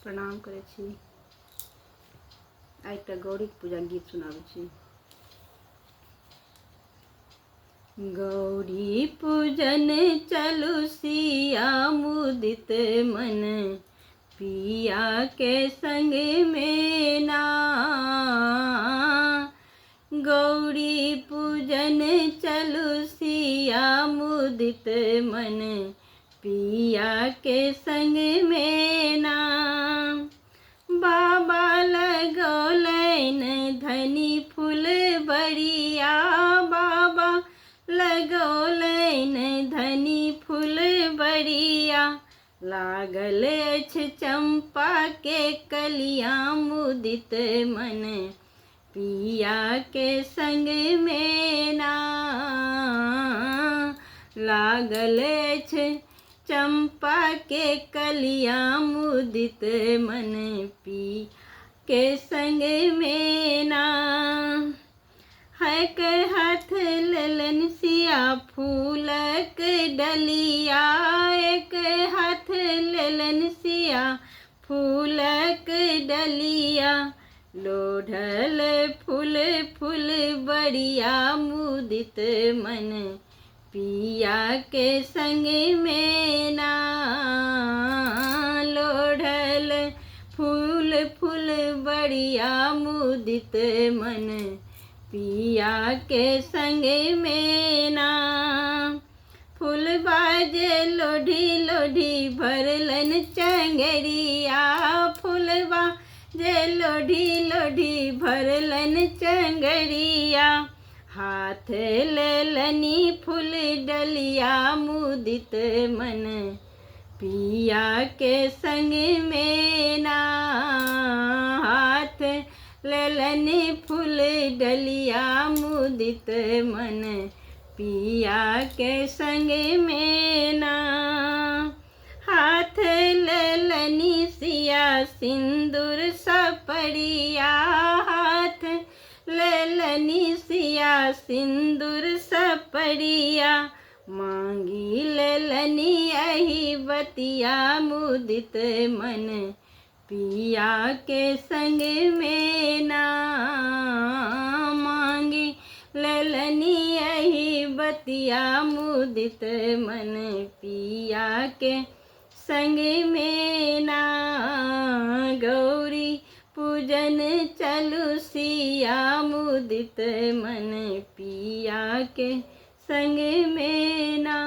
प्रणाम करै छी। आइ एकटा गौरी पूजा गीत सुनाबै छी। गौरी पूजन चलू सिया मुदित मन, पिया के संग में ना। गौरी पूजन चलू सिया मुदित मन, पिया के संग में ना। बाबा लगौलैन धनी फूल बड़िया, बाबा लगौलैन धनी फूल बड़िया। लागल अछि चंपा के कलिया मुदित मन, पिया के संग में ना। लागल अछि चंपा के कलिया मुदित मन, पी के संग में ना। एक हाथ लेलन सिया फूलक डलिया, एक हाथ लेलन सिया फूलक डलिया। लोढ़ल फूल फूल बड़िया मुदित मन, पिया के संग में ना। लोढ़ल फूल फूल बड़िया मुदित मन, पिया के संग में ना। फूल बाजे लोढ़ी लोढ़ी भरलन चंगरिया, फूल बाजे लोढ़ी लोढ़ी भरलन चंगरिया। हाथ लेलनी फूल डलिया मुदित मन, पिया के संग में ना। हाथ लेलनी फूल डलिया मुदित मन, पिया के संग में ना। हाथ लेलनी सिया सिंदूर सपड़िया, हाथ लेलनी सिया सिंदूर सपड़िया। मांगी लेलनी अही बतिया मुदित मन, पिया के संग में ना। मांगी लेलनी अही बतिया मुदित मन, पिया के संग में ना। गौरी पूजन चलू सिया मुदित मन, पिया के संग में ना।